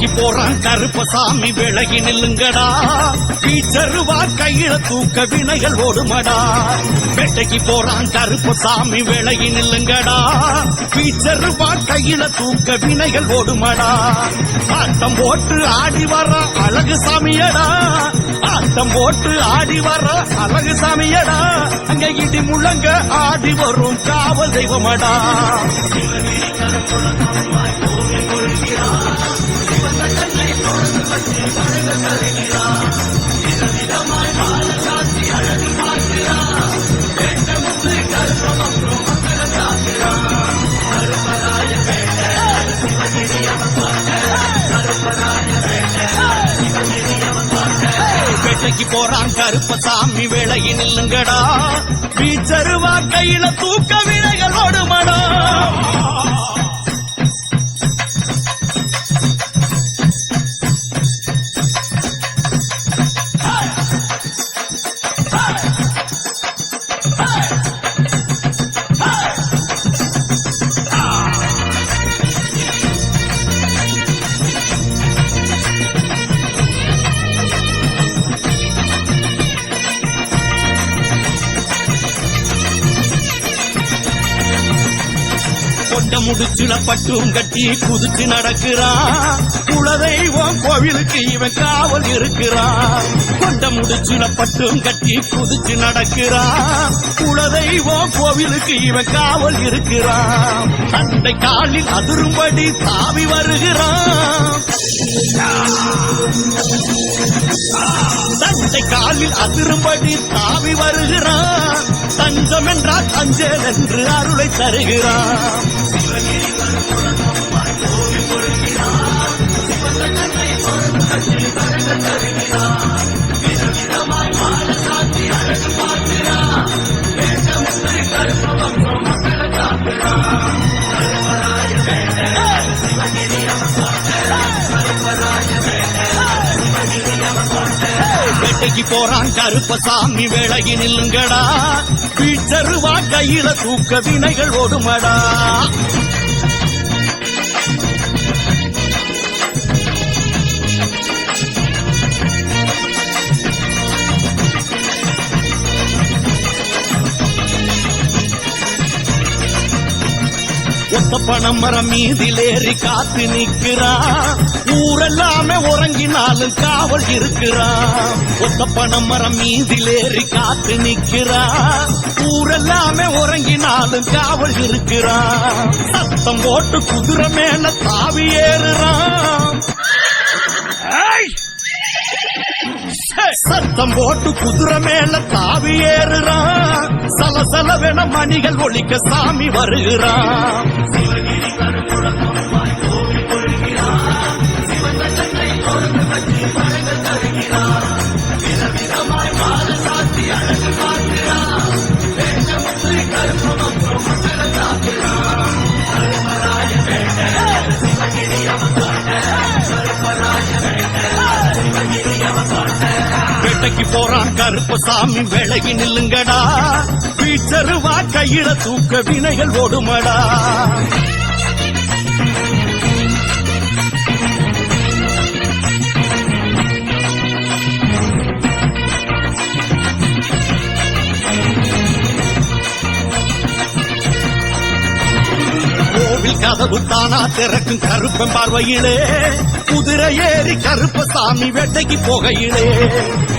வேட்டைக்கு போறான் கருப்பசாமி விலகி நில்லுங்கடா பீச்சருவா கையில தூக்க வினைகள் ஓடுமடா வேட்டைக்கு போறான் கருப்பசாமி விலகி நில்லுங்கடா பீச்சருவா கையில தூக்க வினைகள் ஓடுமடா ஆட்டம் போட்டு ஆடி வர அழகு சாமியடா ஆட்டம் போட்டு ஆடி வர அழகு சாமியடா அங்க இடி முழங்க ஆடி வரும் காவல் தெய்வமடா வேட்டைக்கு போறான் கருப்பசாமி விலகி நில்லுங்கடா பீச்சருவா கையில தூக்க வினைகள் ஓடுமடா முடிச்சுல பட்டும் கட்டி குதிச்சு நடக்கிறான் குலதெய்வம் கோவிலுக்கு இவன் காவல் இருக்கிறான் கொண்ட முடிச்சுல பட்டும் கட்டி குதிச்சு நடக்கிறான் குலதெய்வம் கோவிலுக்கு இவன் காவல் இருக்கிறான் தந்தை காலில் அதிரும்படி தாவி வருகிறான் தந்தை காலில் அதிரும்படி தாவி வருகிறான் தஞ்சம் என்றால் அஞ்சல் என்று அருளை தருகிறான் வேட்டைக்கு போறான் கருப்பசாமி விலகி நில்லுங்கடா பீச்சருவா கையில தூக்க வினைகள் ஓடுமடா ஒத்த பணம் மரம் மீதிலேறி காத்து நிற்கிறான் ஊரெல்லாமே உறங்கினாலும் காவல் இருக்கிறான் ஒத்த பணம் மரம் மீதிலேறி காத்து நிற்கிறான் ஊரெல்லாமே உறங்கினாலும் காவல் இருக்கிறான் சத்தம் போட்டு குதிரை மேல தாவி ஏறுறான் சத்தம் போட்டு குதிரை மேல தாவி ஏறுறான் சலசலவென மணிகள் ஒழிக்க சாமி வருகிறான் வேட்டைக்கு போறான் கருப்பசாமி விலகி நில்லுங்கடா பீச்சருவா கையில தூக்க வினைகள் ஓடுமடா கோவில் கதவு தானா திறக்கும் கருப்பன் பார்வையிலே குதிரை ஏறி கருப்பசாமி வேட்டைக்கு போகையிலே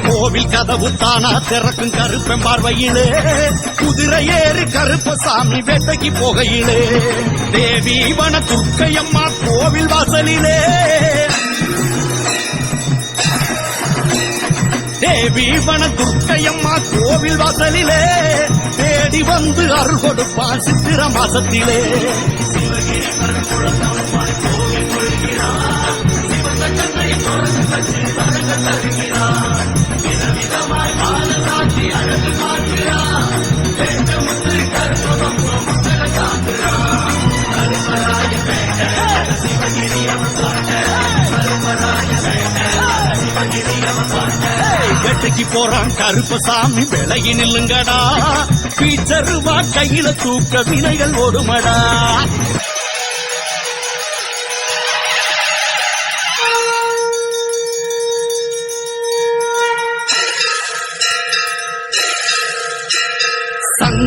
கோவில் கதவு தானா திறக்கும் கருப்பன் பார்வையிலே குதிரை ஏறி கருப்பசாமி வேட்டைக்கு போகையிலே தேவி வன துர்க்கையம்மா கோவில் வாசலிலே தேவி வன துர்க்கையம்மா கோவில் வாசலிலே தேடி வந்து அருள் கொடுப்பான் சித்திர மாசத்திலே வேட்டைக்கு போறான் கருப்பசாமி விலகி நில்லுங்கடா பீச்சருவா கையில தூக்க வினைகள் ஓடுமடா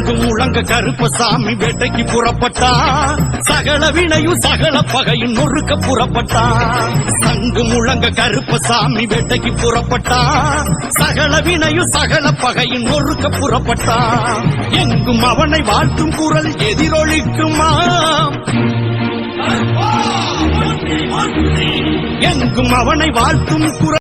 சங்கு முழங்க கருப்பசாமி வேட்டைக்கு புறப்பட்டான் சகல வினையும் சகல பகையும் நொறுக்க புறப்பட்டான் சங்கு முழங்க கருப்பசாமி வேட்டைக்கு புறப்பட்டான் சகல வினையும் சகல பகையும் நொறுக்க புறப்பட்டான் எங்கும் அவனை வாழ்த்தும் குரல் எதிரொலிக்குமா எங்கும் அவனை வாழ்த்தும் குரல்